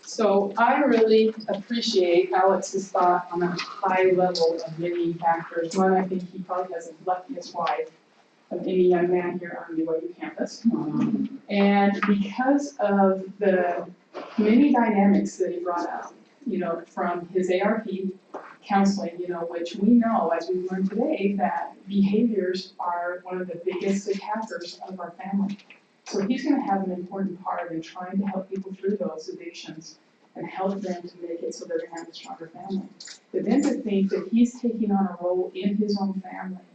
So I really appreciate Alex's thought on a high level of many factors. One, I think he probably has the luckiest wife of any young man here on BYU campus. And because of the many dynamics that he brought up, from his ARP counseling, which we know, as we learned today, that behaviors are one of the biggest attackers of our family. So he's going to have an important part in trying to help people through those addictions and help them to make it so they're going to have a stronger family. But then to think that he's taking on a role in his own family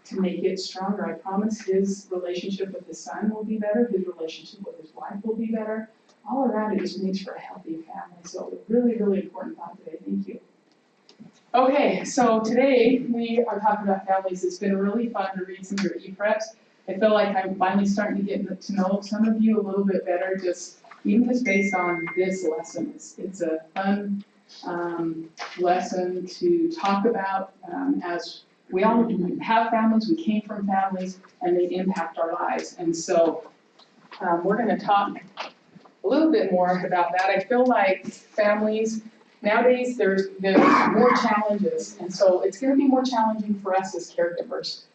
to make it stronger. I promise his relationship with his son will be better, his relationship with his wife will be better. All around it just makes for a healthy family. So really, really important thought today. Thank you. Okay, so today we are talking about families. It's been really fun to read some of your e-preps. I feel like I'm finally starting to get to know some of you a little bit better, even just based on this lesson. It's a fun lesson to talk about as we all have families, we came from families, and they impact our lives. And so we're going to talk a little bit more about that. I feel like families, nowadays there's more challenges, and so it's going to be more challenging for us as caregivers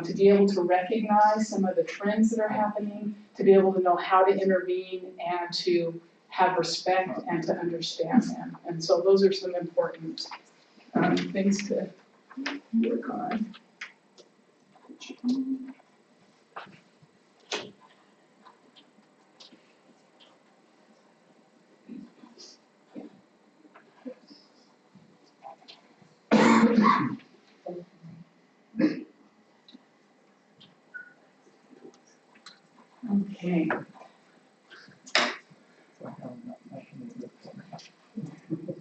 to be able to recognize some of the trends that are happening, to be able to know how to intervene, and to have respect and to understand them. And so those are some important things to work on. Okay.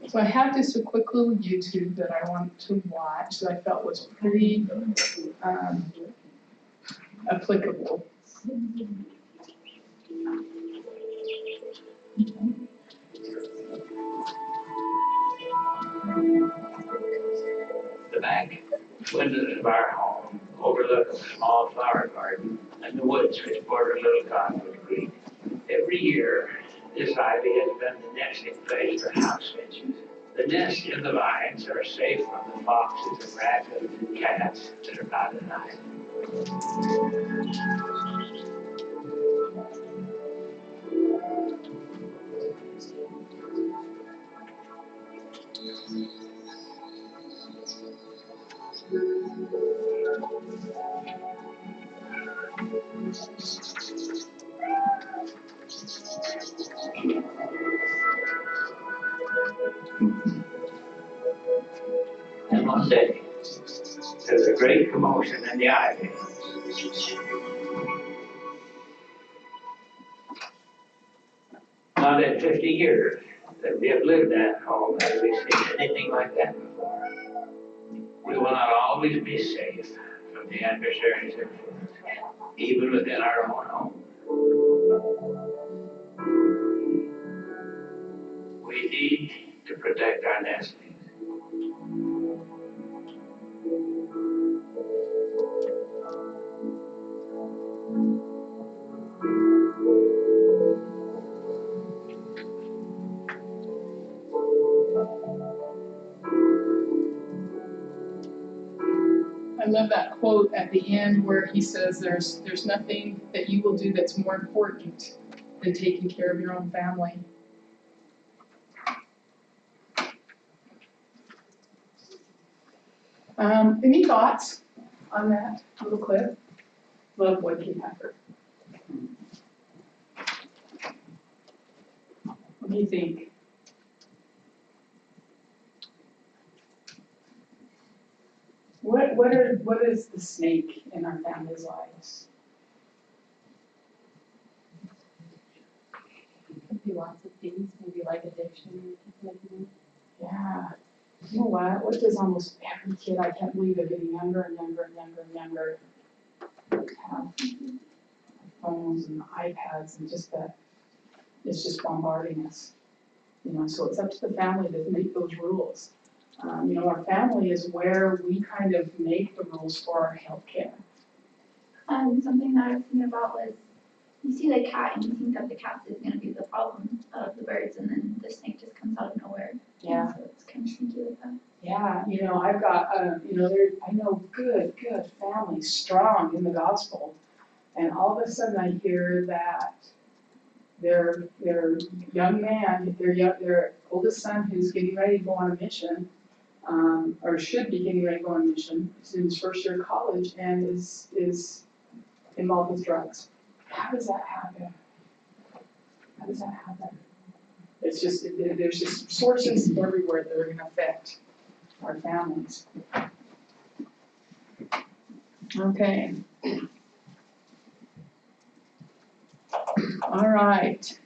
So I have just a quick little YouTube that I want to watch that I felt was pretty applicable. The back windows of our home overlook a small flower garden and the woods which border Little Cottonwood Creek. Every year, this ivy has been the nesting place for house finches. The nests in the vines are safe from the foxes and raccoons and cats that are not at night. And one day, there's a great commotion in the ivy. Not in 50 years that we have lived at home have we seen anything like that before. We will not always be safe from the adversary's influence, even within our own home. We need to protect our nestlings. I love that quote at the end where he says there's nothing that you will do that's more important than taking care of your own family. Any thoughts on that little clip? Love what he had. What do you think? What is the snake in our family's lives? Could be lots of things, maybe like addiction or something. Yeah. You know what? What does almost every kid, I can't believe they're getting younger and younger and younger and younger, have phones and iPads and just that, it's just bombarding us. So it's up to the family to make those rules. Our family is where we kind of make the rules for our health care. Something that I was thinking about was, you see the cat and you think that the cat is going to be the problem of the birds, and then the snake you know, I've got, you know, I know good families, strong in the gospel, and all of a sudden I hear that their young man, their oldest son who's getting ready to go on a mission, or should be getting ready to go on a mission, is in his first year of college and is involved with drugs. How does that happen? How does that happen? It's just, there's just sources everywhere that are gonna affect our families. Okay. All right.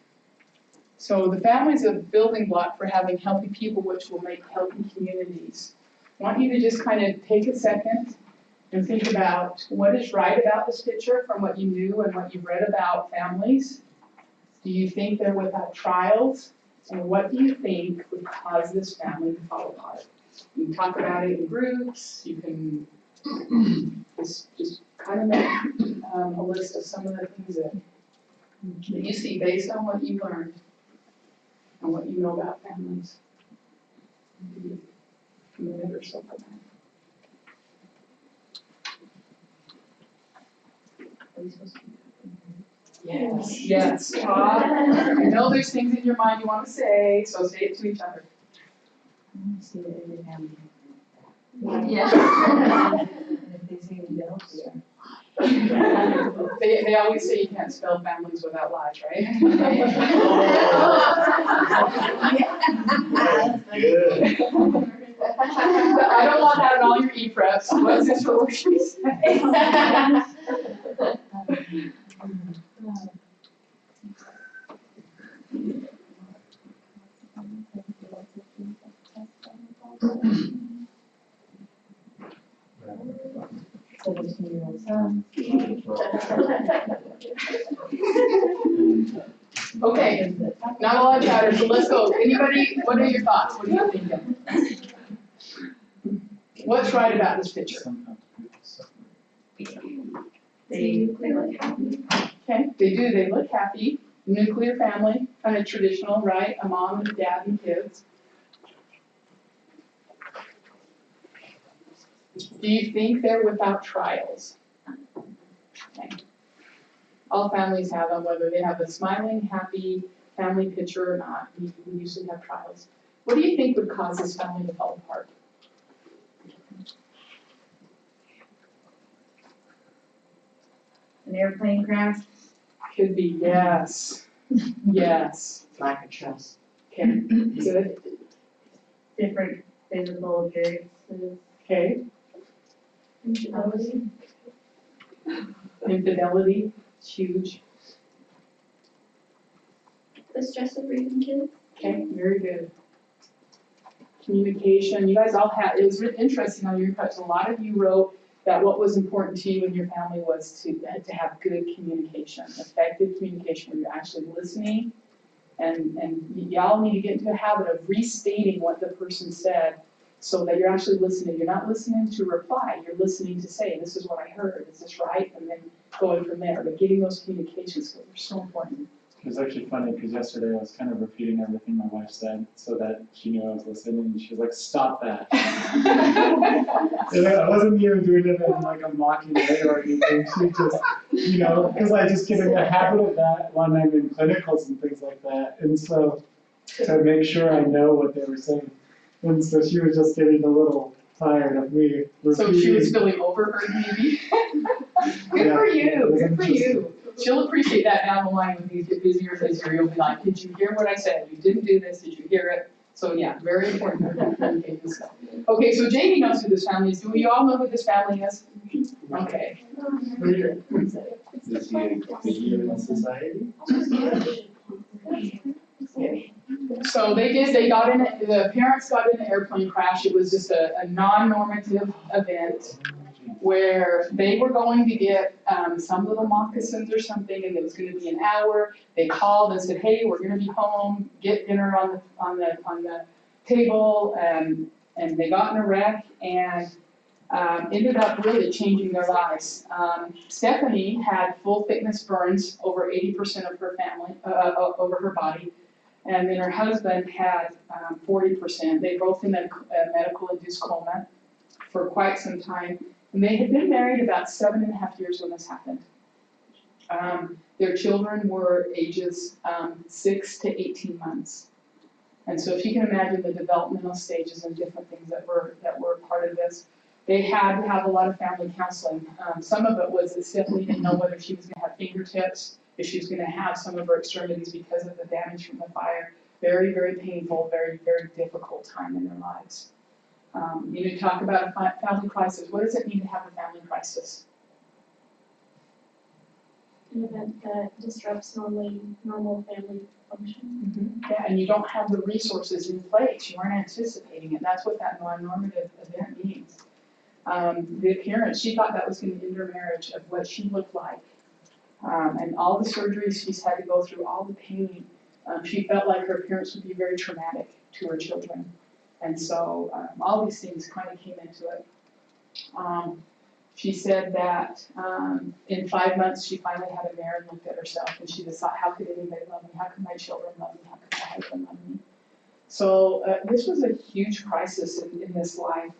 So the family is a building block for having healthy people, which will make healthy communities. I want you to just kind of take a second and think about what is right about this picture from what you knew and what you've read about families. Do you think they're without trials? And what do you think would cause this family to fall apart? You can talk about it in groups, you can just kind of make a list of some of the things that you see based on what you learned and what you know about families. Maybe a minute or so for that. Yes. I know there's things in your mind you want to say, so say it to each other. Yeah. They always say you can't spell families without lies, right? Good. I don't want that on all your e-preps. What's this for worksheets? Okay, not a lot of chatter, so let's go. Anybody, what are your thoughts? What are you thinking? What's right about this picture? They look happy. Okay, they look happy. Nuclear family, kind of traditional, right? A mom and a dad and kids. Do you think they're without trials? Okay. All families have them, whether they have a smiling, happy family picture or not. We usually have trials. What do you think would cause this family to fall apart? An airplane crash? Could be yes. Yes. Lack of trust. Okay, good. Different physical appearances? Okay. Infidelity. Infidelity, it's huge. The stress of raising kids. Okay, very good. Communication, you guys all had, it was really interesting on your cuts. A lot of you wrote that what was important to you and your family was to have good communication, effective communication where you're actually listening. And y'all need to get into a habit of restating what the person said so that you're actually listening. You're not listening to reply, you're listening to say, this is what I heard, is this right? And then going from there. But getting those communication skills are so important. It was actually funny because yesterday I was kind of repeating everything my wife said so that she knew I was listening, and she was like, "Stop that." And I wasn't even doing it in like a mocking way or anything. She just, you know, because I just get in the habit of that when I'm in clinicals and things like that. And so to make sure I know what they were saying. And so she was just getting a little tired of me repeating. So she was feeling overheard maybe? Good for you, good for you. She'll appreciate that down the line when these get busier and busier. You'll be like, did you hear what I said? You didn't do this, did you hear it? So yeah, very important to communicate this stuff. Okay, so Jamie knows who this family is. Do we all know who this family is? Okay. Very good. Is he a figure in society? So they got in it, the parents got in an airplane crash. It was just a non-normative event where they were going to get some little moccasins or something, and it was going to be an hour. They called and said, "Hey, we're going to be home. Get dinner on the table." And they got in a wreck and ended up really changing their lives. Stephanie had full thickness burns over 80% of her family over her body. And then her husband had 40%. They both in a medical-induced coma for quite some time. And they had been married about 7.5 years when this happened. Their children were ages 6 to 18 months. And so if you can imagine the developmental stages and different things that were part of this, they had to have a lot of family counseling. Some of it was that Stephanie didn't know whether she was going to have fingertips, if she was going to have some of her extremities because of the damage from the fire. Very, very painful, very, very difficult time in their lives. You talk about a family crisis. What does it mean to have a family crisis? An event that disrupts normal family function. Yeah, and you don't have the resources in place. You weren't anticipating it. That's what that non-normative event means. The appearance, she thought that was going to end her marriage of what she looked like. And all the surgeries she's had to go through, all the pain. She felt like her appearance would be very traumatic to her children. And so all these things kind of came into it. She said that in 5 months she finally had a mirror and looked at herself and she just thought, how could anybody love me? How could my children love me? How could my husband love me? So this was a huge crisis in this life.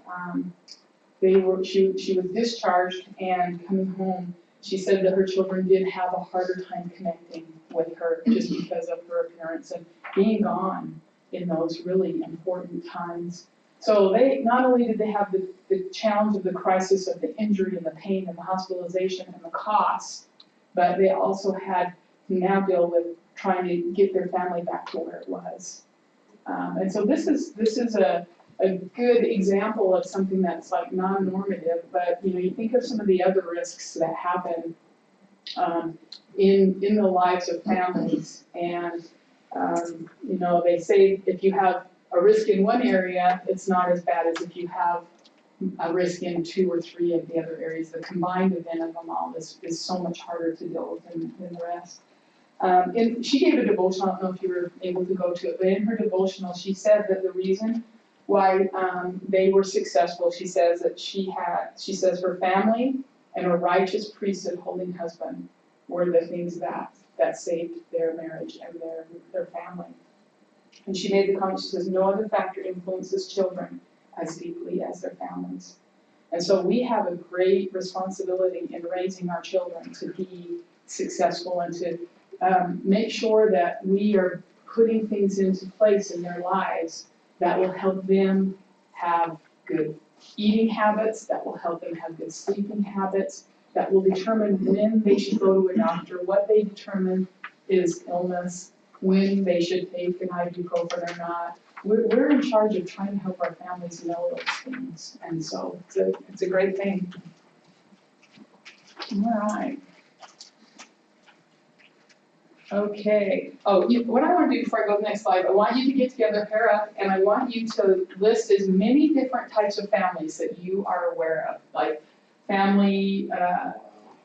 She was discharged and coming home, she said that her children did have a harder time connecting with her just because of her appearance and being gone in those really important times. So they, not only did they have the challenge of the crisis of the injury and the pain and the hospitalization and the costs, but they also had to now deal with trying to get their family back to where it was. And so this is a good example of something that's like non-normative, but you think of some of the other risks that happen in the lives of families, and they say if you have a risk in one area, it's not as bad as if you have a risk in 2 or 3 of the other areas. The combined event of them all is so much harder to deal with than the rest. And she gave a devotional, I don't know if you were able to go to it, but in her devotional she said that the reason why they were successful, she says that she says her family and her righteous priesthood holding husband were the things that saved their marriage and their family. And she made the comment, she says, no other factor influences children as deeply as their families. And so we have a great responsibility in raising our children to be successful and to make sure that we are putting things into place in their lives that will help them have good eating habits, that will help them have good sleeping habits, that will determine when they should go to a doctor, what they determine is illness, when they should take an ibuprofen or not. We're in charge of trying to help our families know those things, and so it's a great thing. All right. Okay. Oh, what I want to do before I go to the next slide, I want you to get together, pair up, and I want you to list as many different types of families that you are aware of, like family.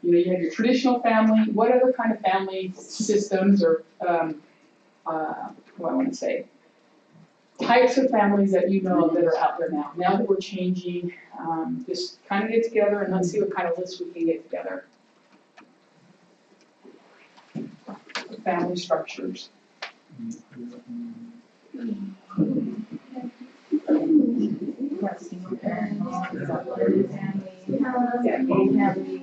You have your traditional family. What other kind of family systems or what do I want to say? Types of families that you know that are out there now. Now that we're changing, just kind of get together and let's see what kind of list we can get together. Family structures. Single parent, blended family, gay family,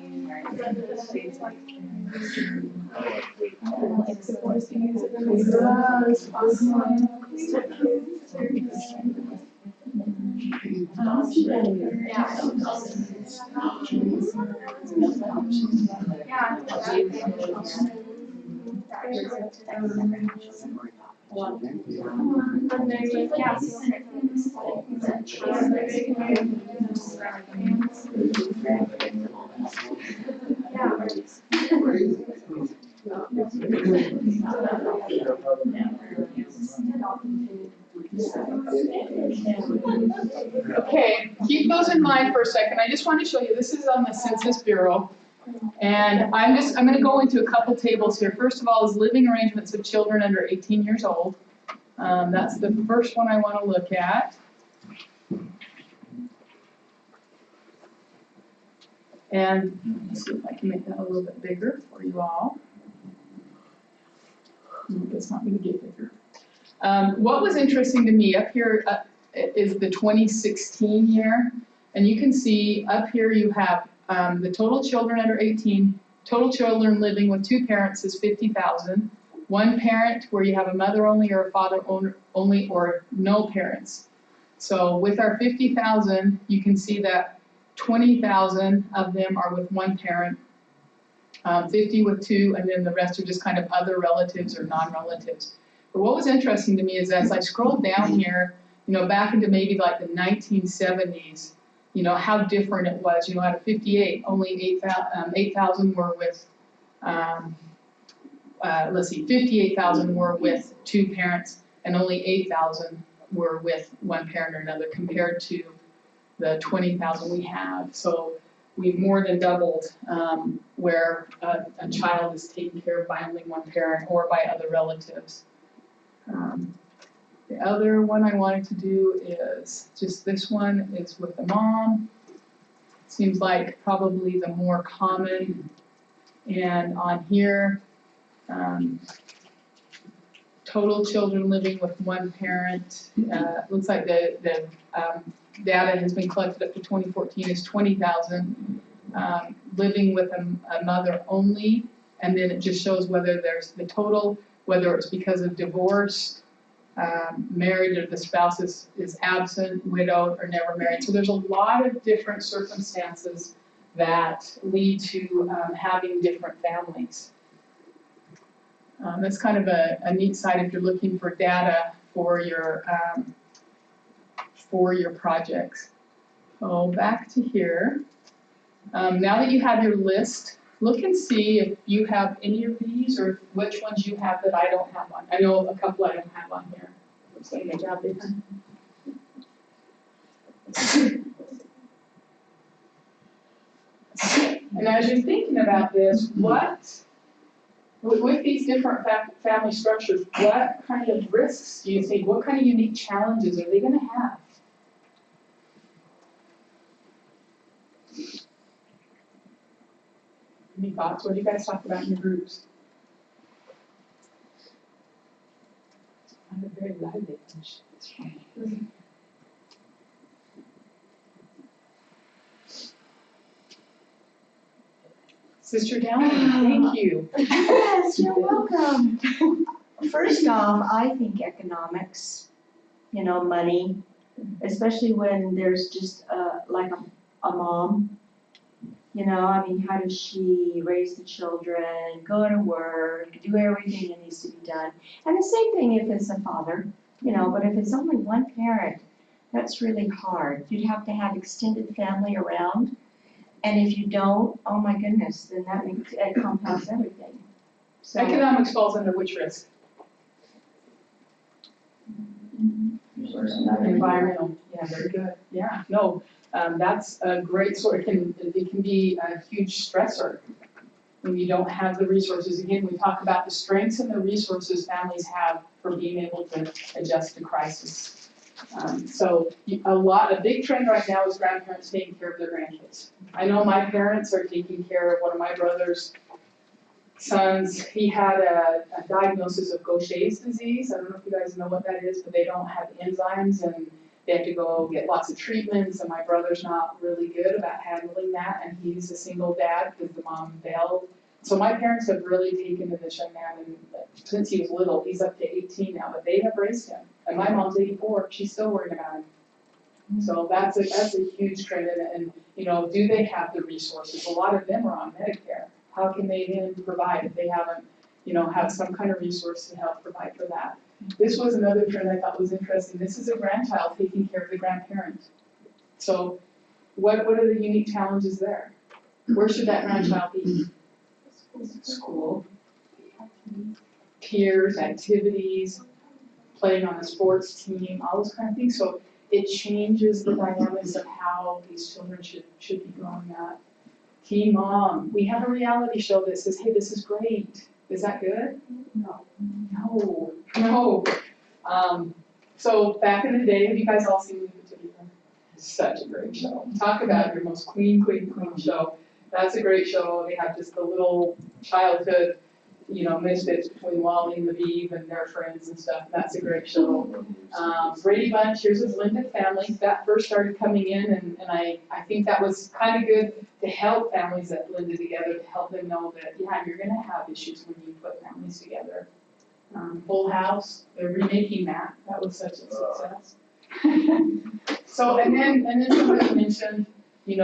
Okay, keep those in mind for a second. I just want to show you, this is on the Census Bureau. And I'm going to go into a couple tables here. First of all is living arrangements of children under 18 years old. That's the first one I want to look at. And let's see if I can make that a little bit bigger for you all. No, that's not going to get bigger. What was interesting to me up here is the 2016 year. And you can see up here you have the total children under 18, total children living with two parents is 50,000. One parent where you have a mother only or a father only or no parents. So with our 50,000, you can see that 20,000 of them are with one parent, 50 with two, and then the rest are just kind of other relatives or non-relatives. But what was interesting to me is as I scrolled down here, back into maybe like the 1970s, how different it was. Out of 58, only 8,000 were with, 58,000 were with two parents, and only 8,000 were with one parent or another compared to the 20,000 we have. So we've more than doubled where a child is taken care of by only one parent or by other relatives. The other one I wanted to do is just this one is with the mom. Seems like probably the more common. And on here, total children living with one parent. Looks like the data has been collected up to 2014 is 20,000. Living with a mother only, and then it just shows whether there's the total, whether it's because of divorce, married, or the spouse is absent, widowed, or never married. So there's a lot of different circumstances that lead to having different families. That's kind of a neat side if you're looking for data for your projects. So back to here. Now that you have your list, look and see if you have any of these or which ones you have that I don't have on. I know a couple I don't have on here. Looks like my job is. And as you're thinking about this, with these different family structures, what kind of risks do you think, what kind of unique challenges are they going to have? Any thoughts? What do you guys talk about in your groups? I'm a very lively bunch. Sister Downey, thank you. Yes, you're welcome. First off, I think economics, money, especially when there's just like a mom. How does she raise the children, go to work, do everything that needs to be done? And the same thing if it's a father, but if it's only one parent, that's really hard. You'd have to have extended family around. And if you don't, oh my goodness, then it compounds everything. So, economics falls under which risk? Environmental. Yeah, very good. Yeah, no, that's a great sort. It can be a huge stressor when you don't have the resources. Again, we talk about the strengths and the resources families have for being able to adjust to crisis. So a big trend right now is grandparents taking care of their grandkids. I know my parents are taking care of one of my brother's sons. He had a diagnosis of Gaucher's disease. I don't know if you guys know what that is, but they don't have enzymes and they have to go get lots of treatments, and my brother's not really good about handling that, and he's a single dad because the mom bailed. So my parents have really taken to this young man, and since he was little, he's up to 18 now, but they have raised him. And my mom's 84, she's still worried about him. So that's a huge trend, and do they have the resources? A lot of them are on Medicare. How can they then provide if they haven't, have some kind of resource to help provide for that? This was another trend I thought was interesting. This is a grandchild taking care of the grandparent. So what are the unique challenges there? Where should that grandchild be? School, peers, activities, playing on a sports team, all those kind of things. So it changes the dynamics of how these children should be growing up. Teen Mom, we have a reality show that says, hey, this is great. Is that good? No. So back in the day, have you guys all seen Leave It to Beaver? Such a great show. Talk about your most clean show. That's a great show. They have just the little childhood Misfits between Wally and Lviv and their friends and stuff. That's a great show. Brady Bunch, here's a blended family. That first started coming in, and I think that was kind of good to help families that blended together, to help them know that, yeah, you're gonna have issues when you put families together. Full House, they're remaking that. That was such a success. So, and then somebody mentioned, the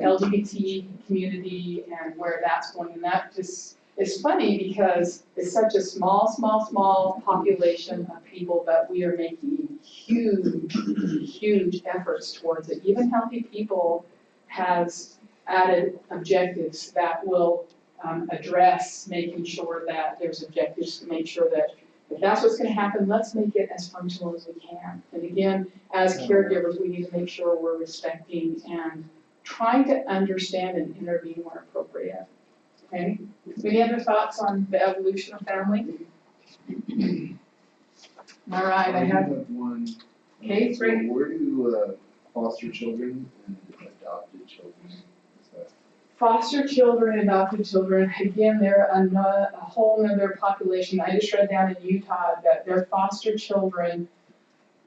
LGBT community and where that's going, and that just, it's funny because it's such a small population of people, but we are making huge efforts towards it. Even Healthy People has added objectives that will address making sure that there's objectives to make sure that if that's what's going to happen, let's make it as functional as we can. And again, as caregivers, we need to make sure we're respecting and trying to understand and intervene where appropriate. Okay? Any other thoughts on the evolution of family? All right, I have one. Okay, So great. where do foster children and adopted children, is that? Foster children, adopted children, again, they're a whole nother population. I just read down in Utah that their foster children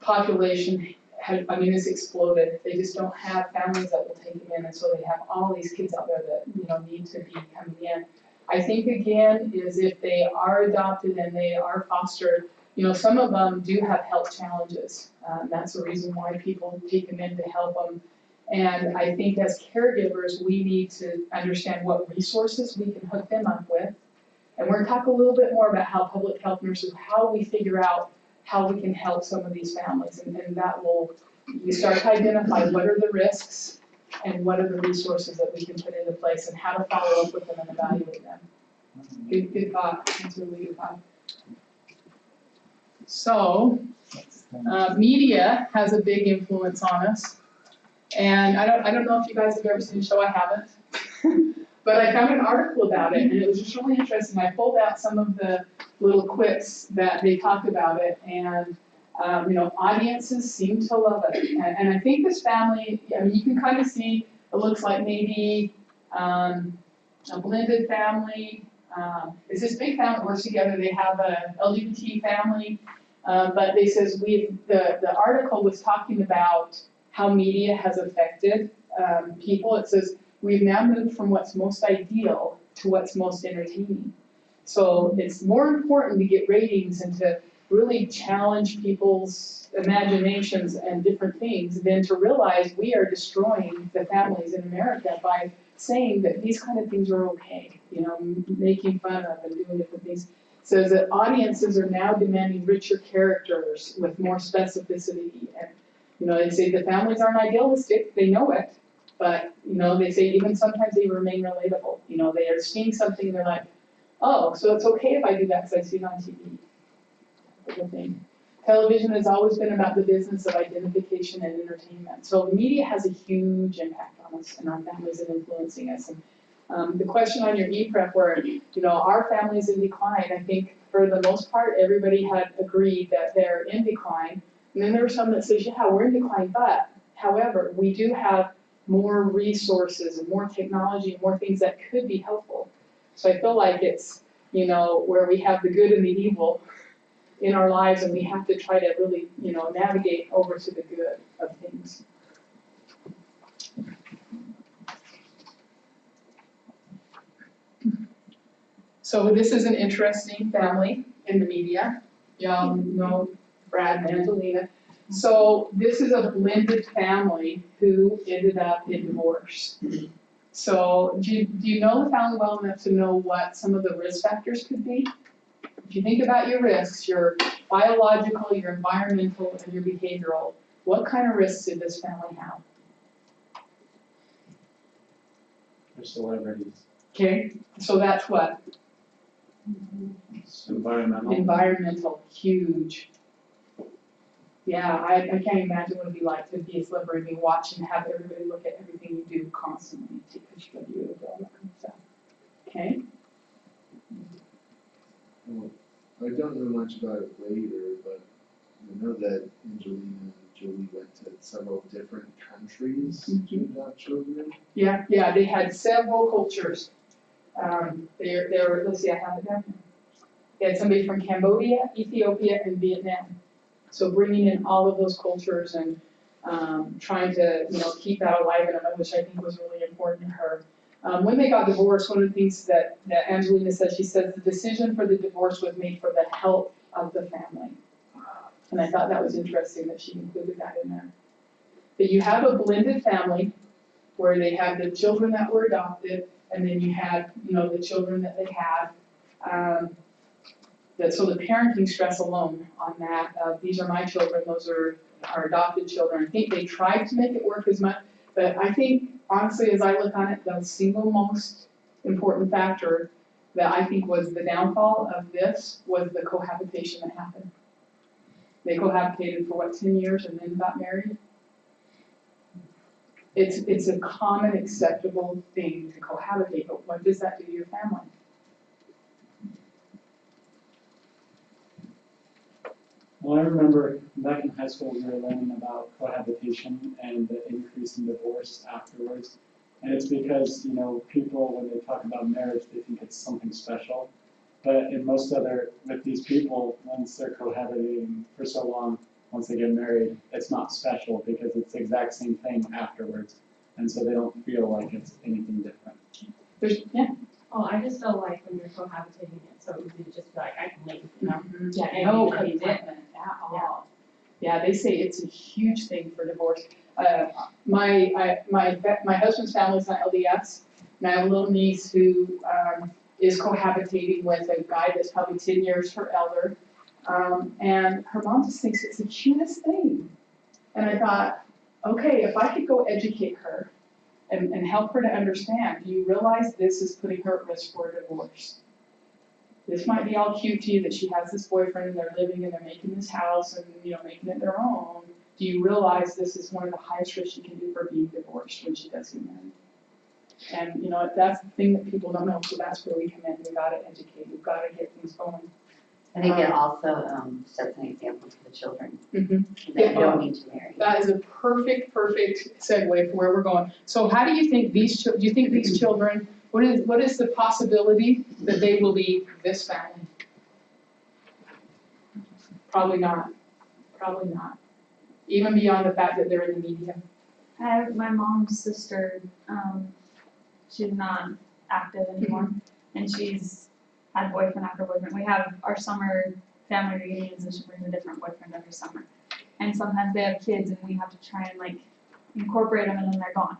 population it's exploded. They just don't have families that will take them in, and so they have all these kids out there that, need to be coming in. I think again, is if they are adopted and they are fostered, some of them do have health challenges. That's the reason why people take them in to help them. And I think as caregivers, we need to understand what resources we can hook them up with. And we're gonna talk a little bit more about how public health nurses, how we figure out how we can help some of these families. And that will, you start to identify what are the risks and what are the resources that we can put into place and how to follow up with them and evaluate them. Good thought, that's a really good thought. So, media has a big influence on us. And I don't know if you guys have ever seen the show, I haven't. But I found an article about it, and it was just really interesting. I pulled out some of the little quips that they talk about it, and audiences seem to love it. And I think this family, you can kind of see, it looks like maybe a blended family. It's this big family that works together. They have a LGBT family, but they says the article was talking about how media has affected people. It says, we've now moved from what's most ideal to what's most entertaining. So it's more important to get ratings and to really challenge people's imaginations and different things than to realize we are destroying the families in America by saying that these kind of things are okay, making fun of and doing different things. It says that audiences are now demanding richer characters with more specificity. And they say the families aren't idealistic, they know it, but they say even sometimes they remain relatable. They are seeing something and they're like, oh, so it's okay if I do that because I see it on TV. Type of thing. Television has always been about the business of identification and entertainment. So the media has a huge impact on us and our families and influencing us. And the question on your e-prep where, our family's in decline, I think for the most part, everybody had agreed that they're in decline. And then there were some that says, yeah, we're in decline, but however, we do have more resources and more technology and more things that could be helpful. So I feel like it's, where we have the good and the evil in our lives and we have to try to really, navigate over to the good of things. So this is an interesting family in the media. Y'all know Brad and Angelina. So this is a blended family who ended up in divorce. So do you know the family well enough to know what some of the risk factors could be? If you think about your risks, your biological, your environmental, and your behavioral, what kind of risks did this family have? They're celebrities. Okay, so that's what? Environmental. Environmental, huge. Yeah, I can't imagine what it'd be like to be a celebrity and watch and have everybody look at everything you do constantly, take pictures of you and all that kind of stuff. Okay? Well, I don't know much about it later, but I know that Angelina and Joey went to several different countries to adopt children. Yeah, they had several cultures. Let's see, I have it down here. They had somebody from Cambodia, Ethiopia, and Vietnam. So bringing in all of those cultures and trying to, keep that alive in them, which I think was really important to her. When they got divorced, one of the things that Angelina said, she said the decision for the divorce was made for the health of the family. And I thought that was interesting that she included that in there. But you have a blended family where they have the children that were adopted, and then you had, the children that they had. So the parenting stress alone on that, these are my children, those are our adopted children. I think they tried to make it work as much, but I think, honestly, as I look on it, the single most important factor that I think was the downfall of this was the cohabitation that happened. They cohabitated for 10 years and then got married? It's a common acceptable thing to cohabitate, but what does that do to your family? Well, I remember back in high school, we were learning about cohabitation and the increase in divorce afterwards. And it's because, people, when they talk about marriage, they think it's something special. But with these people, once they're cohabitating for so long, once they get married, it's not special because it's the exact same thing afterwards. And so they don't feel like it's anything different. Oh, I just feel like when you're cohabitating, it's so easy to just be like, I can leave, Yeah, No and you did. commitment at all. Yeah, they say it's a huge thing for divorce. My husband's family's not LDS, and I have a little niece who is cohabitating with a guy that's probably 10 years her elder, and her mom just thinks it's the cutest thing. And I thought, okay, if I could go educate her and help her to understand, do you realize this is putting her at risk for a divorce? This might be all cute to you that she has this boyfriend and they're living and they're making this house and, making it their own. Do you realize this is one of the highest risks she can do for being divorced when she does get married? And, that's the thing that people don't know, so that's where we come in. We've got to educate, we've got to get things going. I think it also sets an example for the children Mm-hmm. that don't need to marry. That is a perfect segue for where we're going. So how do you think these children, what is the possibility that they will leave this family? Probably not. Even beyond the fact that they're in the media. I have my mom's sister, she's not active anymore, and she's had boyfriend after boyfriend. We have our summer family reunions and she brings a different boyfriend every summer. And sometimes they have kids and we have to try and incorporate them and then they're gone.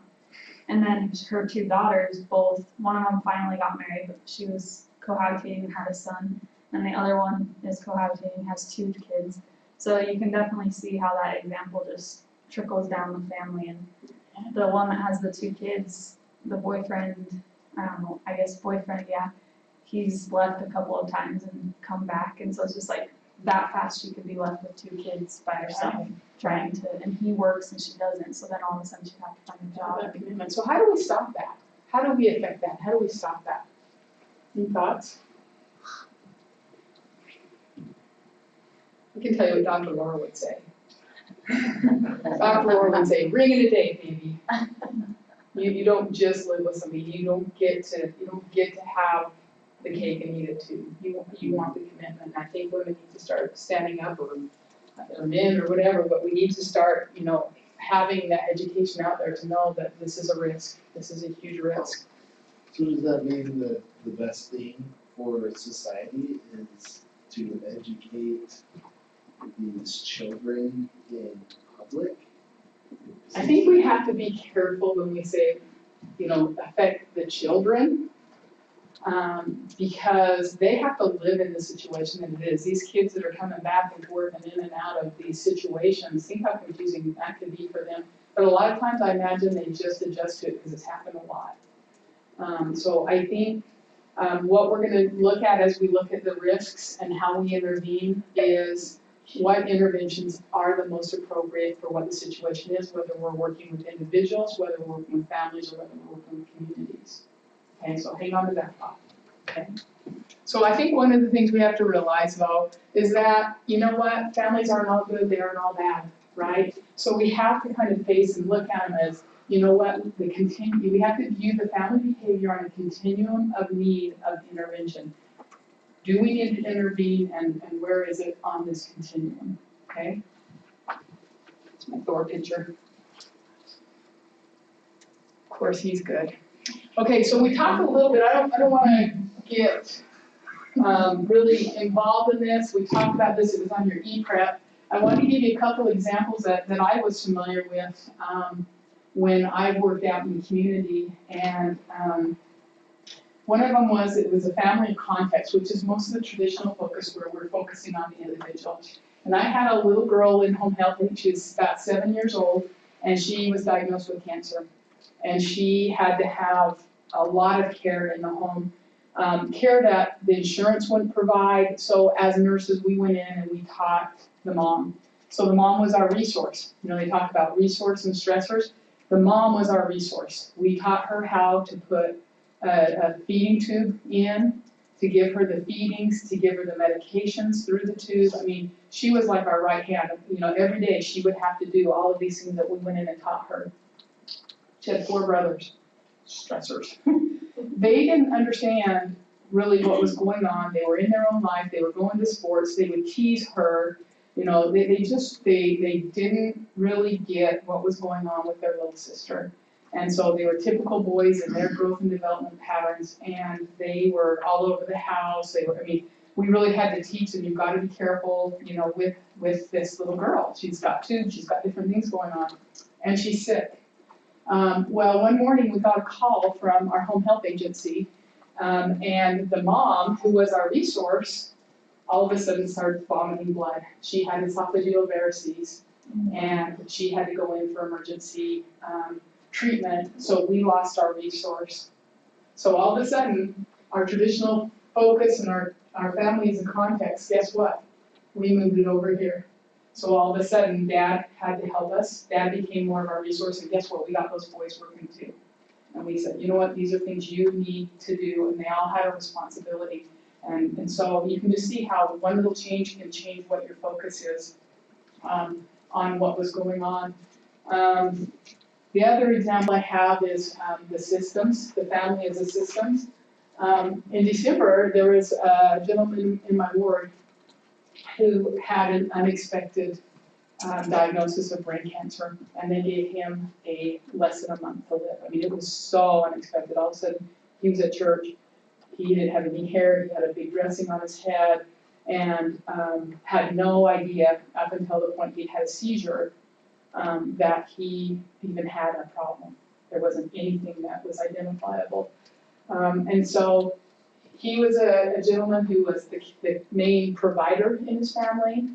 And then her two daughters, one of them finally got married, but she was cohabitating and had a son. And the other one is cohabitating, has 2 kids. So you can definitely see how that example just trickles down the family. And the one that has the 2 kids, the boyfriend, he's left a couple of times and come back. And so it's just that fast she could be left with 2 kids by herself trying to, and he works and she doesn't. So then all of a sudden she'd have to find a job. Commitment. So how do we stop that? How do we affect that? How do we stop that? Any thoughts? I can tell you what Dr. Laura would say. Dr. Laura would say, ring it a day, baby. You don't just live with somebody. You don't get to have the cake and eat it too. You want the commitment. I think women need to start standing up, or men or whatever, but we need to start, having that education out there to know that this is a risk. This is a huge risk. So does that mean that the best thing for society is to educate these children in public? I think we have to be careful when we say, affect the children, because they have to live in the situation that it is. These kids that are coming back and forth and in and out of these situations, think how confusing that can be for them. But a lot of times I imagine they just adjust to it because it's happened a lot. So I think what we're going to look at as we look at the risks and how we intervene is what interventions are the most appropriate for what the situation is, whether we're working with individuals, whether we're working with families, or whether we're working with communities. Okay, so hang on to that thought. Okay. So I think one of the things we have to realize, though, is that, families aren't all good, they aren't all bad, right? So we have to kind of face and look at them as, we have to view the family behavior on a continuum of need of intervention. do we need to intervene, and where is it on this continuum, okay? It's my Thor picture. Of course, he's good. Okay, so we talked a little bit, I don't wanna get really involved in this. We talked about this, it was on your e-prep. I want to give you a couple examples that I was familiar with when I worked out in the community. And one of them was, it was a family context, which is most of the traditional focus where we're focusing on the individual. And I had a little girl in home health, and she's about 7 years old, and she was diagnosed with cancer. And she had to have a lot of care in the home. Care that the insurance wouldn't provide. So as nurses, we went in and we taught the mom. So the mom was our resource. You know, they talk about resource and stressors. The mom was our resource. We taught her how to put a feeding tube in, to give her the feedings, to give her the medications through the tube. I mean, she was like our right hand. You know, every day she would have to do all of these things that we went in and taught her. She had 4 brothers, stressors. They didn't understand really what was going on. They were in their own life. They were going to sports. They would tease her. You know, they didn't really get what was going on with their little sister. And so they were typical boys in their growth and development patterns, and they were all over the house. I mean, we really had to teach them, you've got to be careful, you know, with this little girl. She's got tubes, she's got different things going on, and she's sick. Well, one morning we got a call from our home health agency, and the mom, who was our resource, all of a sudden started vomiting blood. She had esophageal varices, and she had to go in for emergency treatment, so we lost our resource. So all of a sudden, our traditional focus and our families and context, guess what? We moved it over here. So all of a sudden, Dad had to help us. Dad became more of our resource, and guess what? We got those boys working too. And we said, you know what? These are things you need to do, and they all had a responsibility. And so you can just see how one little change can change what your focus is on what was going on. The other example I have is the systems, the family as a systems. In December, there was a gentleman in my ward who had an unexpected diagnosis of brain cancer, and they gave him less than a month to live. I mean, it was so unexpected. All of a sudden, he was at church. He didn't have any hair. He had a big dressing on his head, and had no idea up until the point he had a seizure that he even had a problem. There wasn't anything that was identifiable, and so. He was a gentleman who was the main provider in his family.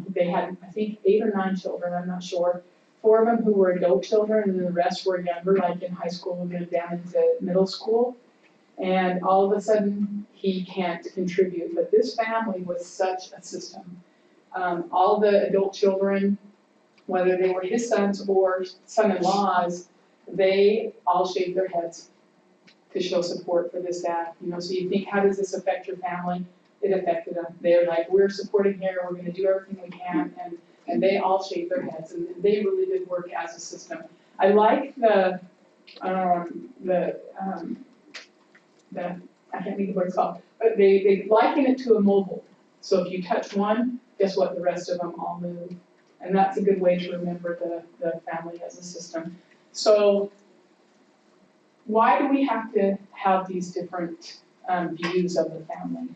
They had, I think, 8 or 9 children, I'm not sure. 4 of them who were adult children, and then the rest were younger, like in high school, moved down into middle school. And all of a sudden, he can't contribute. But this family was such a system. All the adult children, whether they were his sons or son-in-laws, they all shaved their heads to show support for this dad. You know, so you think, how does this affect your family? It affected them. They're like, we're supporting here, we're gonna do everything we can, and they all shaved their heads, and they really did work as a system. I like I can't think of what it's called, but they liken it to a mobile. So if you touch one, guess what, the rest of them all move. And that's a good way to remember the family as a system. So, why do we have to have these different views of the family?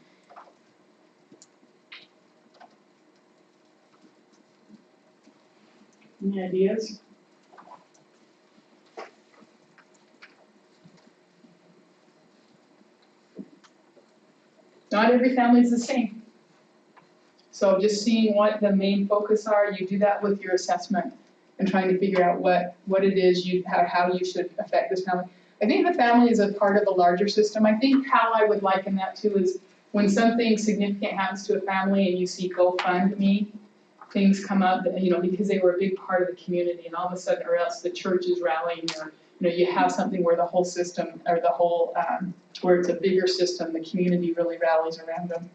Any ideas? Not every family is the same. So just seeing what the main focus are, you do that with your assessment and trying to figure out what it is how you should affect this family. I think the family is a part of a larger system. I think how I would liken that to is when something significant happens to a family and you see GoFundMe, things come up, you know, because they were a big part of the community, and all of a sudden, or else the church is rallying, or you know, you have something where the whole system, or the whole, where it's a bigger system, the community really rallies around them.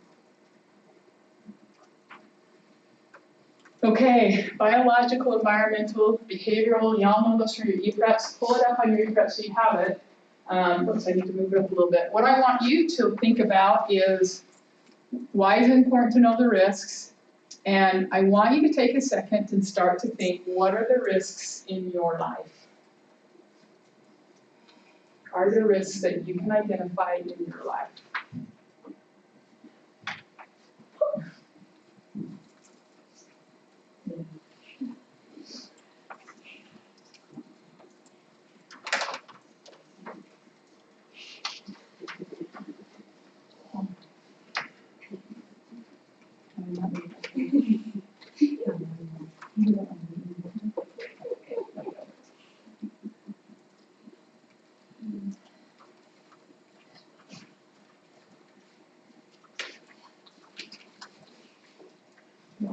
Okay, biological, environmental, behavioral, y'all know those are your e-preps. Pull it up on your e-prep so you have it. Oops, I need to move it up a little bit. What I want you to think about is Why is it important to know the risks? And I want you to take a second and start to think, what are the risks in your life? Are there risks that you can identify in your life?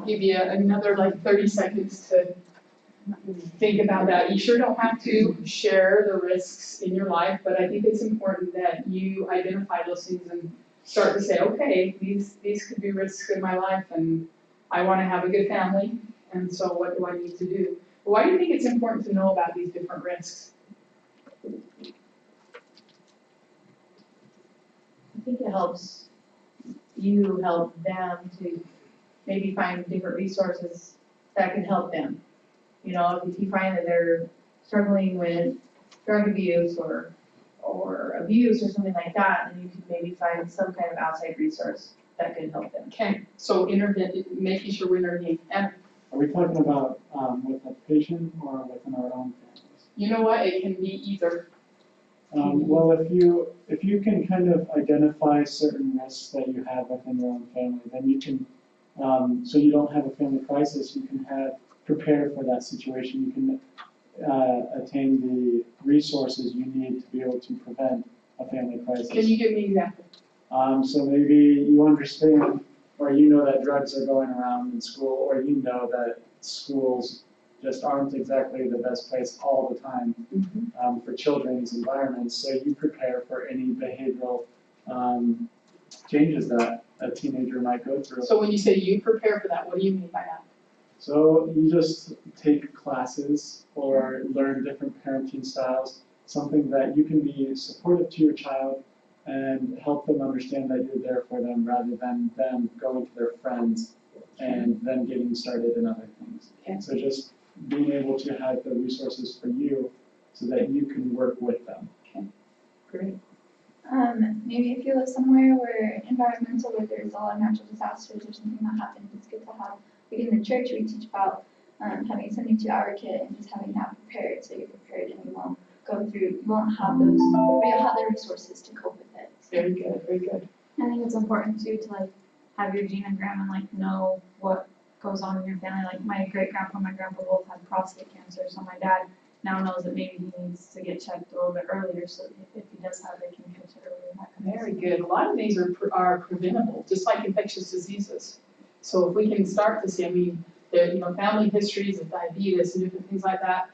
Give you another like 30 seconds to think about that. You sure don't have to share the risks in your life, but I think it's important that you identify those things and start to say, okay, these could be risks in my life, and I want to have a good family, and so what do I need to do? Why do you think it's important to know about these different risks? I think it helps you help them to maybe find different resources that can help them. You know, if you find that they're struggling with drug abuse or abuse or something like that, then you can maybe find some kind of outside resource that can help them. Okay, so making sure we intervene. And Are we talking about with a patient or within our own families? you know what, it can be either. Well, if you can kind of identify certain risks that you have within your own family, then you can, so you don't have a family crisis, you can prepare for that situation. You can attain the resources you need to be able to prevent a family crisis. Can you give me an example? So maybe you understand, or you know that drugs are going around in school, or you know that schools just aren't exactly the best place all the time for children's environments. So you prepare for any behavioral changes that a teenager might go through. So when you say you prepare for that, what do you mean by that? So you just take classes or learn different parenting styles, something that you can be supportive to your child and help them understand that you're there for them rather than them going to their friends and then getting started in other things. Okay. So just being able to have the resources for you so that you can work with them. Great. Maybe if you live somewhere where where there's a lot of natural disasters or something that happens, it's good to have, like in the church, we teach about having a 72-hour kit and just having that prepared, so you're prepared and you won't have those, but you'll have the resources to cope with it. Very good, very good. I think it's important too to like have your genogram and like know what goes on in your family. Like my great grandpa and my grandpa both had prostate cancer, so my dad now knows that maybe he needs to get checked a little bit earlier, so if he does have it, he can catch it earlier. That kind of Very good. A lot of these are preventable, just like infectious diseases. So if we can start to see, I mean, there, family histories of diabetes and different things like that,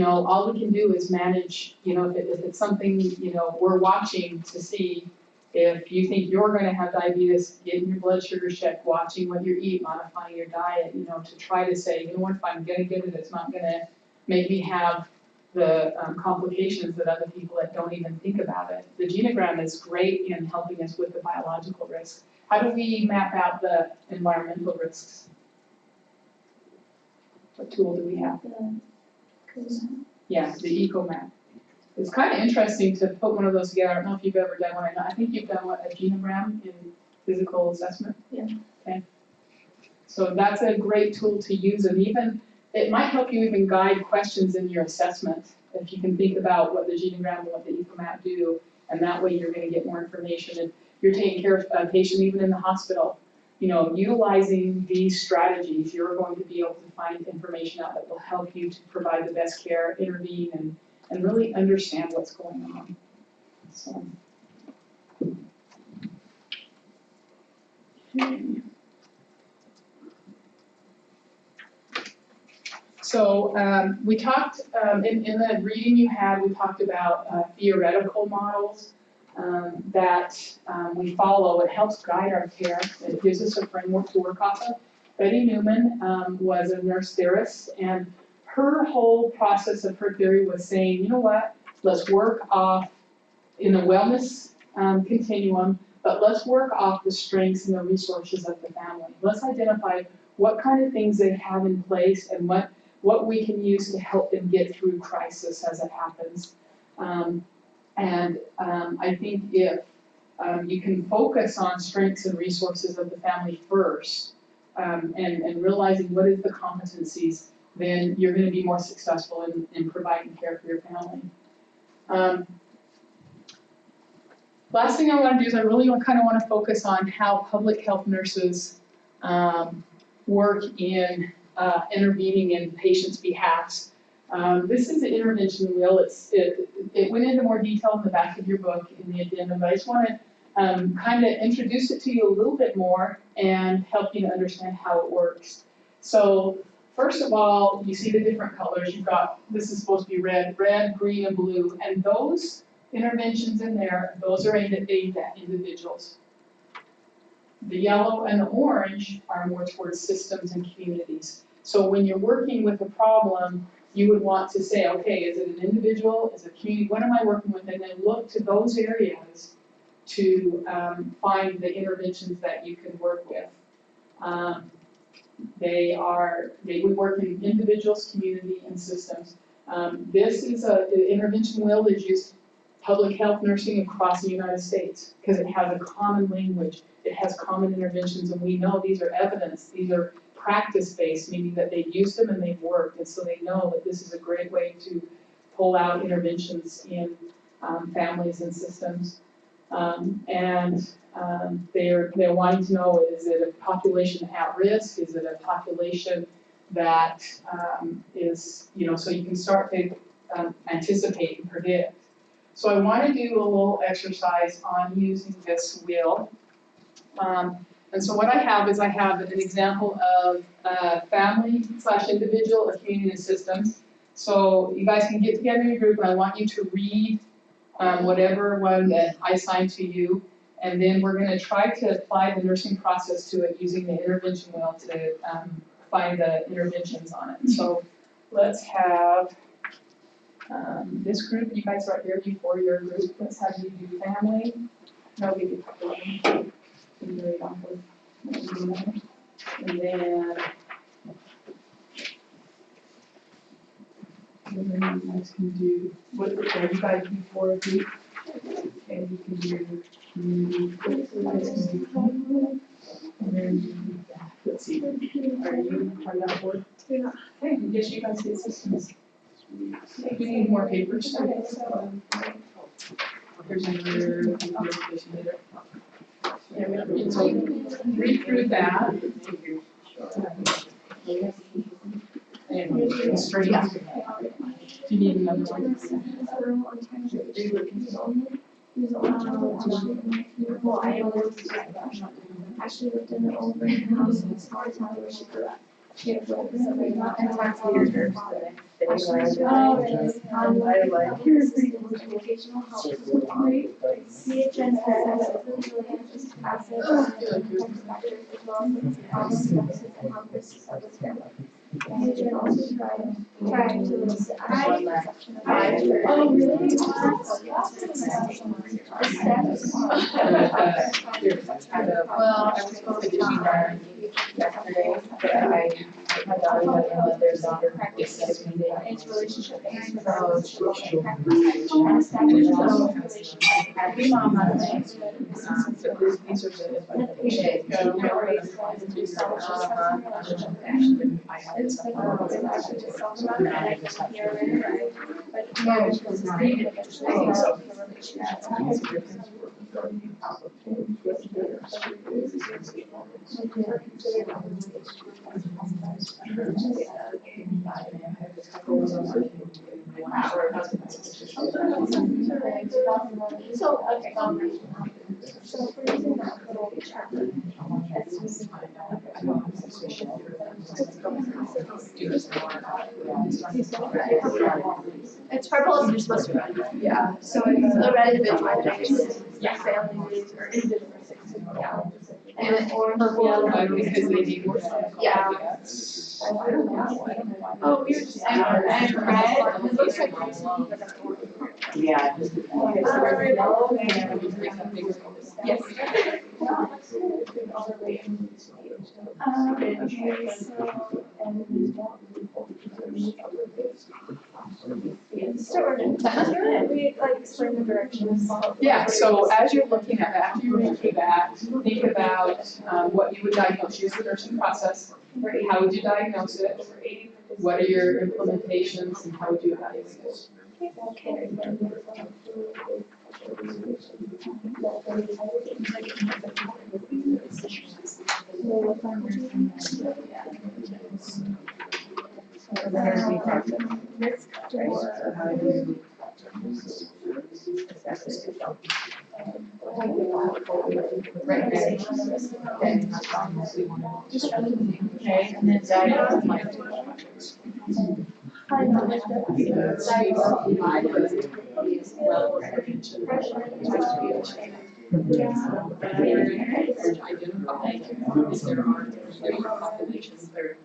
all we can do is manage, if it's something, we're watching to see if you think you're gonna have diabetes, getting your blood sugar checked, watching what you eat, modifying your diet, to try to say, if I'm gonna get it, it's not gonna make me have the complications that other people that don't even think about it. The genogram is great in helping us with the biological risks. How do we map out the environmental risks? What tool do we have? Yeah, the eco-map. It's kind of interesting to put one of those together. I don't know if you've ever done one. I think you've done a genogram in physical assessment? Yeah. Okay. So that's a great tool to use, and even, it might help you even guide questions in your assessment. If you can think about what the genogram and what the eco-map do, and that way you're gonna get more information. If you're taking care of a patient even in the hospital, utilizing these strategies, you're going to be able to find information out that will help you to provide the best care, intervene, and really understand what's going on. So. So we talked, in the reading you had, we talked about theoretical models that we follow. It helps guide our care. It gives us a framework to work off of. Betty Newman was a nurse theorist, and her whole process of her theory was saying, you know what, let's work off in the wellness continuum. but let's work off the strengths and the resources of the family. Let's identify what kind of things they have in place and what we can use to help them get through crisis as it happens. I think if you can focus on strengths and resources of the family first, and realizing what is the competencies, then you're gonna be more successful in providing care for your family. Last thing I wanna do is I really kind of wanna focus on how public health nurses work in intervening in patients' behalves. This is the intervention wheel. It went into more detail in the back of your book in the addendum, but I just wanna kind of introduce it to you a little bit more and help you to understand how it works. So first of all, you see the different colors. You've got, this is supposed to be red, green, and blue, and those interventions in there, those are aimed at individuals. The yellow and the orange are more towards systems and communities. So when you're working with a problem, you would want to say, okay, is it an individual, is it a community, what am I working with? And then look to those areas to find the interventions that you can work with. They would work in individuals, community, and systems. This is the intervention wheel is used public health nursing across the United States because it has a common language, it has common interventions, and we know these are evidence, these are practice-based, meaning that they've used them and they've worked, and so they know that this is a great way to pull out interventions in families and systems. They're wanting to know, is it a population at risk? Is it a population that is, so you can start to anticipate and predict. So I want to do a little exercise on using this wheel. And so what I have is I have an example of family/individual or community and systems. So you guys can get together in a group and I want you to read whatever one that I assign to you, and then we're going to try to apply the nursing process to it using the intervention wheel to find the interventions on it. So let's have this group, you guys are here before your group, let's have you do family. No, we do population. And then you guys can do, what you guys do for a group, and you can do community, and then, let's see, are you on board? Yeah. Okay, I guess you guys get systems. We need more papers. Here's another presentation later. So read through that. And straight up. Do you need another one? Well, I actually lived in an old brick house in a small town where she grew up. She had lived with somebody not and talked to your father. Educational help with CHN has acid factors as well as and health risks of this family. CHN also tried to list section of Oh, really? Well, I was supposed to be there yesterday, but my daughter had a mother's daughter discuss me there. It's relationship based. So happy Mom Monday. So these are good. Okay, so It's like, it's actually just talking about it, and I can hear it, right? But yeah, it's just the relationship. So, okay. So if we're using that little chart, it's purple and you're supposed to run. Yeah. So it's the red individual days, family days, or individual days. Yeah. And then orange, yellow. Because they need more stuff. Yeah. Oh, weird. And red, it looks like. Yeah. Okay, so we're yellow and Yes. Okay, so we like explain the directions. Yeah, so as you're looking at that, after you read through that, think about what you would diagnose, use the nursing process. How would you diagnose it? What are your implementations and how would you evaluate it? Okay, and then diagnose. Populations that are,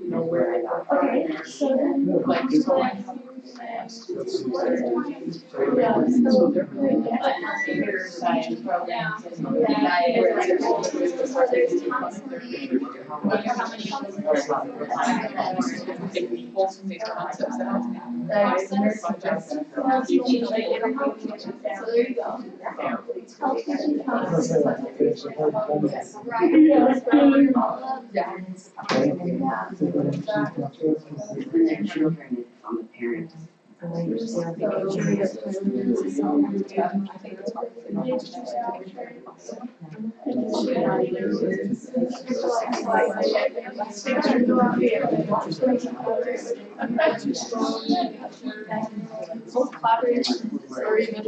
you know, where I got. Okay, so then. Like, so I have. So they're really. Computer science programs and When their children on the parents. Collaboration or even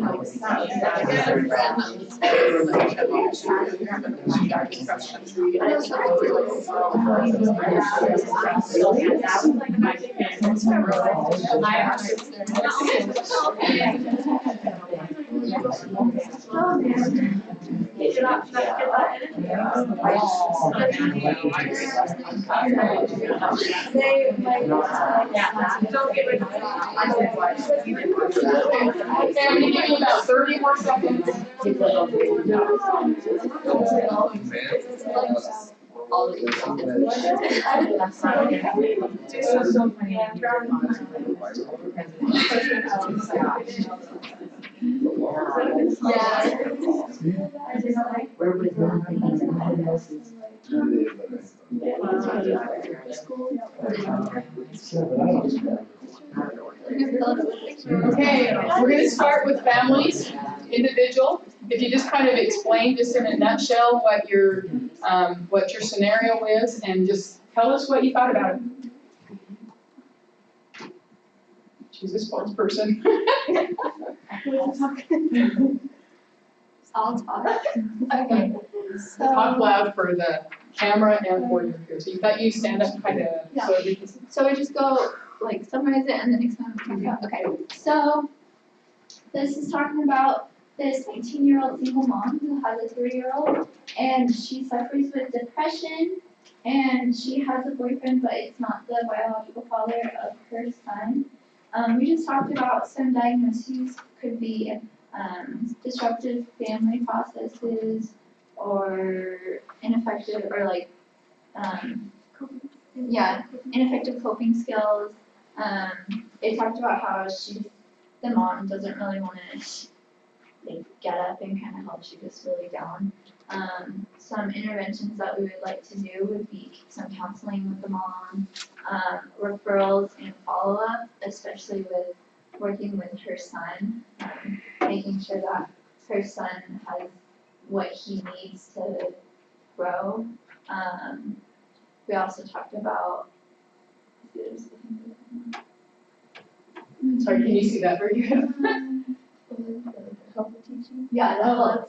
Okay, I'm gonna give you about 30 more seconds. Okay, we're gonna start with families, individual. If you just kind of explain just in a nutshell what your scenario is and just tell us what you thought about it. She's a sports person. I'll talk. Okay, so. Talk loud for the camera and for your peers. So you thought you stand up kind of so we can. So I just go like summarize it and then explain what okay, so this is talking about this 19-year-old single mom who has a 3-year-old and she suffers with depression and she has a boyfriend but it's not the biological father of her son. We just talked about some diagnoses could be disruptive family processes or ineffective or like ineffective coping skills. It talked about how the mom doesn't really want to like get up and kind of help. She gets really down. Some interventions that we would like to do would be some counseling with the mom, referrals and follow-up, especially with working with her son, making sure that her son has what he needs to grow. We also talked about. Sorry, can you see that very good? Health teaching? Yeah,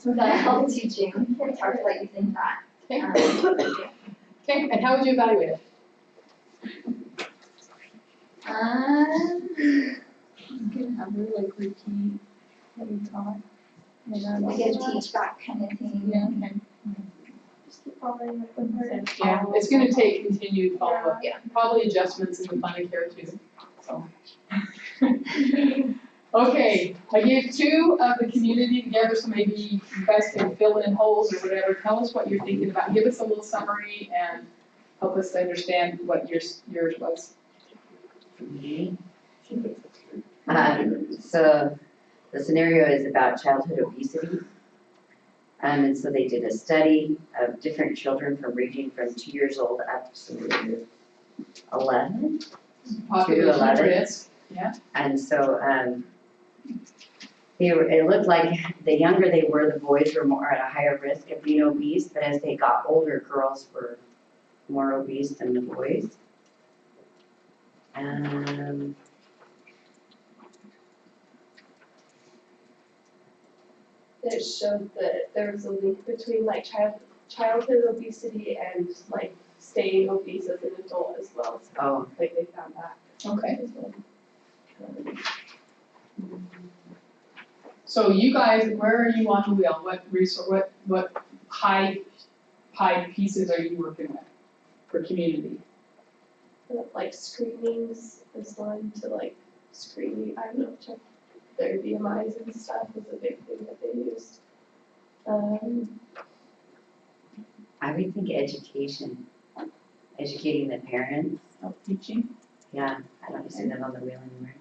the health teaching. We talked about using that. Okay, and how would you evaluate it? Gonna have her like repeat what we taught. Like a teach back kind of thing. Yeah. Just keep following up with her. Yeah, it's gonna take continued follow-up. Yeah. Probably adjustments in the plan of care too, so. Okay, I gave two of the community together, so maybe you guys can fill in holes or whatever. Tell us what you're thinking about. Give us a little summary and help us understand what yours was. So the scenario is about childhood obesity. And so they did a study of different children ranging from 2 years old up to 11. Population 11. risk. And so it looked like the younger they were, the boys were more at a higher risk of being obese, but as they got older, girls were more obese than the boys. It showed that there was a link between like childhood obesity and like staying obese as an adult as well. So, Oh, like they found that Okay. as well. So you guys, where are you on the wheel? What resource, what pie pieces are you working with for community? Like screenings is one to like screening, I don't know, check their BMIs and stuff was a big thing that they used. I would think education, educating the parents. Oh, teaching? Yeah, I don't see that on the wheel anymore.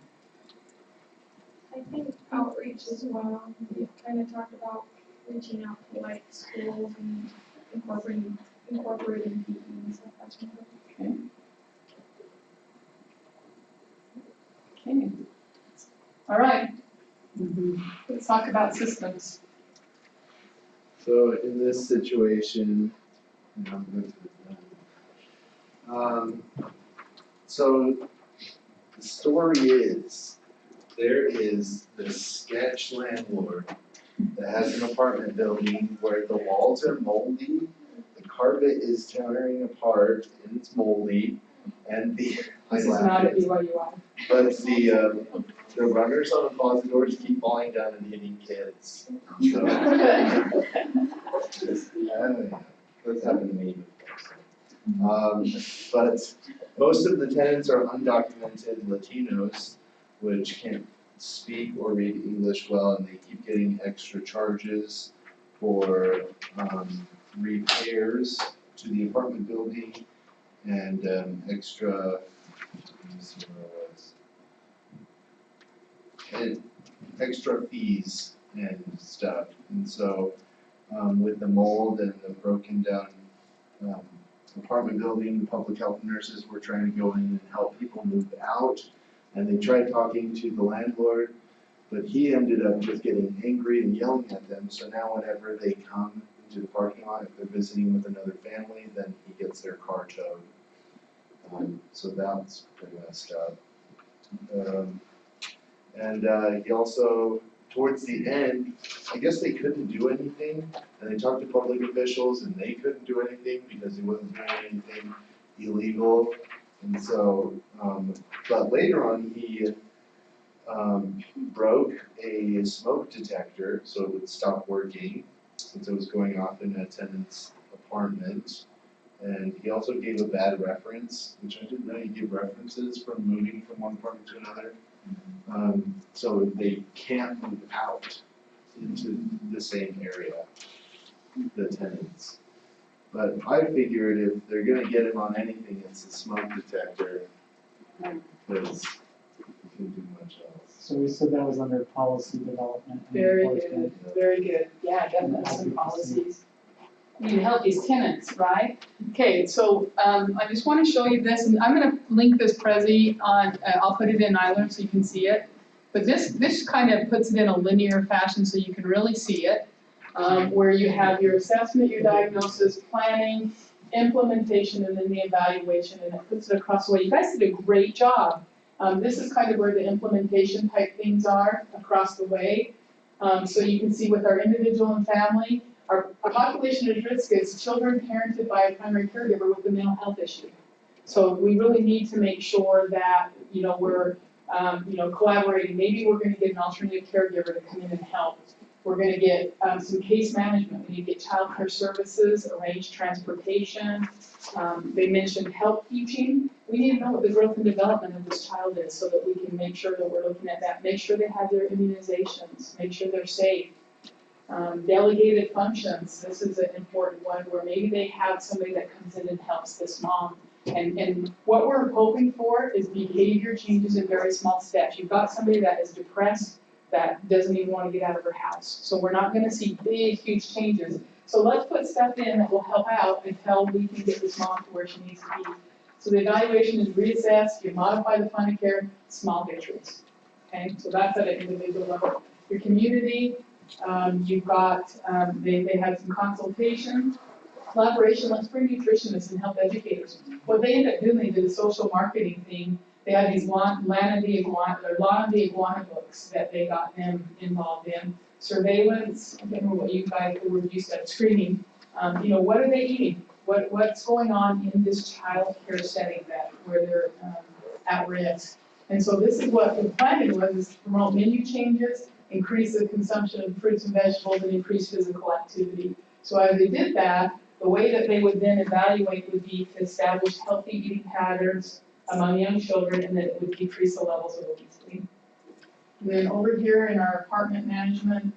I think outreach as well, we kind of talked about reaching out to like schools and incorporating PE and stuff, that's one of them. Okay. All right. Let's talk about systems. So in this situation, and I'm going to so the story is, there is this sketch landlord that has an apartment building where the walls are moldy, the carpet is tearing apart and it's moldy, and This is not at BYU-I. but the runners on the closet doors keep falling down and hitting kids. So, that's happened to me before. But most of the tenants are undocumented Latinos, which can't speak or read English well, and they keep getting extra charges for repairs to the apartment building and extra, let me see where it was. And extra fees and stuff. And so with the mold and the broken down apartment building, the public health nurses were trying to go in and help people move out. And they tried talking to the landlord, but he ended up just getting angry and yelling at them. So now whenever they come into the parking lot, if they're visiting with another family, then he gets their car towed. So that's pretty messed up. And he also, towards the end, I guess they couldn't do anything, and they talked to public officials, and they couldn't do anything because he wasn't doing anything illegal. And so, but later on, he broke a smoke detector so it would stop working, since it was going off in a tenant's apartment. And he also gave a bad reference, which I didn't know you give references from moving from one apartment to another. So they can't move out into the same area, the tenants. But I figured if they're gonna get him on anything, it's a smoke detector, because you can do much else. So we said that was under policy development and Very enforcement. good, very good. Yeah, definitely some policies. We need to help these tenants, right? Okay, so I just want to show you this, and I'm going to link this Prezi on, I'll put it in iLearn so you can see it. But this kind of puts it in a linear fashion so you can really see it, where you have your assessment, your diagnosis, planning, implementation, and then the evaluation, and it puts it across the way. You guys did a great job. This is kind of where the implementation type things are across the way. So you can see with our individual and family, our population at risk is children parented by a primary caregiver with a mental health issue. So we really need to make sure that, we're, collaborating. Maybe we're gonna get an alternative caregiver to come in and help We're gonna get, some case management, we need to get childcare services, arrange transportation. They mentioned health teaching. We need to know what the growth and development of this child is so that we can make sure that we're looking at that, make sure they have their immunizations, make sure they're safe. Delegated functions, this is an important one where maybe they have somebody that comes in and helps this mom. And what we're hoping for is behavior changes in very small steps. You've got somebody that is depressed, that doesn't even want to get out of her house. So we're not gonna see big, huge changes. So let's put stuff in that will help out until we can get this mom to where she needs to be. So the evaluation is reassess, you modify the plan of care, small victories. Okay, so that's at an individual level. Your community, you've got, they had some consultation, collaboration, let's bring nutritionists and health educators. What they ended up doing, they did a social marketing thing. They had these Law of the Iguana books that they got them involved in. Surveillance, I can't remember what you guys, the word you said, screening. What are they eating? What's going on in this child care setting where they're at risk? And so this is what the planning was, is to promote menu changes, increase the consumption of fruits and vegetables, and increase physical activity. So as they did that, the way that they would then evaluate would be to establish healthy eating patterns among young children, and that it would decrease the levels of obesity. And then over here in our apartment management,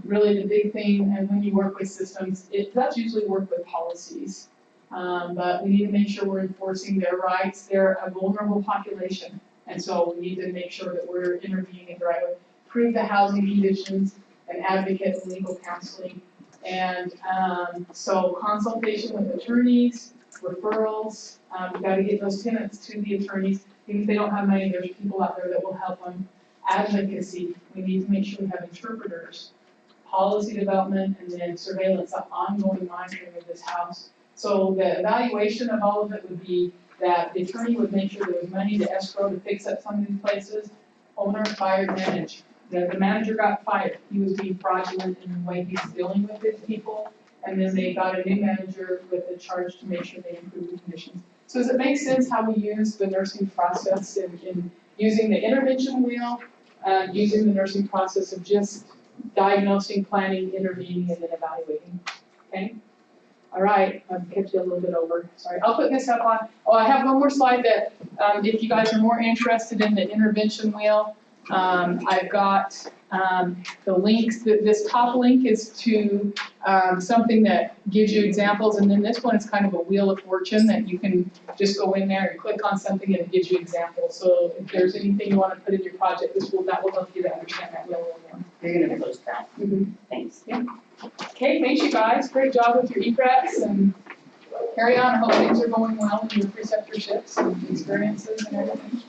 really the big thing, and when you work with systems, it does usually work with policies. But we need to make sure we're enforcing their rights. They're a vulnerable population, and so we need to make sure that we're intervening in the right way. Improve the housing conditions and advocate for legal counseling. And so consultation with attorneys, referrals, we gotta get those tenants to the attorneys. Even if they don't have money, there's people out there that will help them. Advocacy, we need to make sure we have interpreters. Policy development, and then surveillance, ongoing monitoring of this house. So the evaluation of all of it would be that the attorney would make sure there was money to escrow to fix up some of these places. Owner fired, manage. The manager got fired. He was being fraudulent in the way he was dealing with his people. And then they got a new manager with a charge to make sure they improve the conditions. So does it make sense how we use the nursing process in using the intervention wheel, using the nursing process of just diagnosing, planning, intervening, and then evaluating? Okay? All right, I've kept you a little bit over. Sorry, I'll put this up on. Oh, I have one more slide that if you guys are more interested in the intervention wheel, I've got the links. This top link is to something that gives you examples, and then this one is kind of a wheel of fortune that you can just go in there and click on something and it gives you examples. So if there's anything you want to put in your project, that will help you to understand that wheel a little more. You're gonna post that. Mm-hmm. Thanks. Yeah. Okay, thanks you guys. Great job with your EPRETs, and carry on. I hope things are going well in your preceptorships and experiences and everything.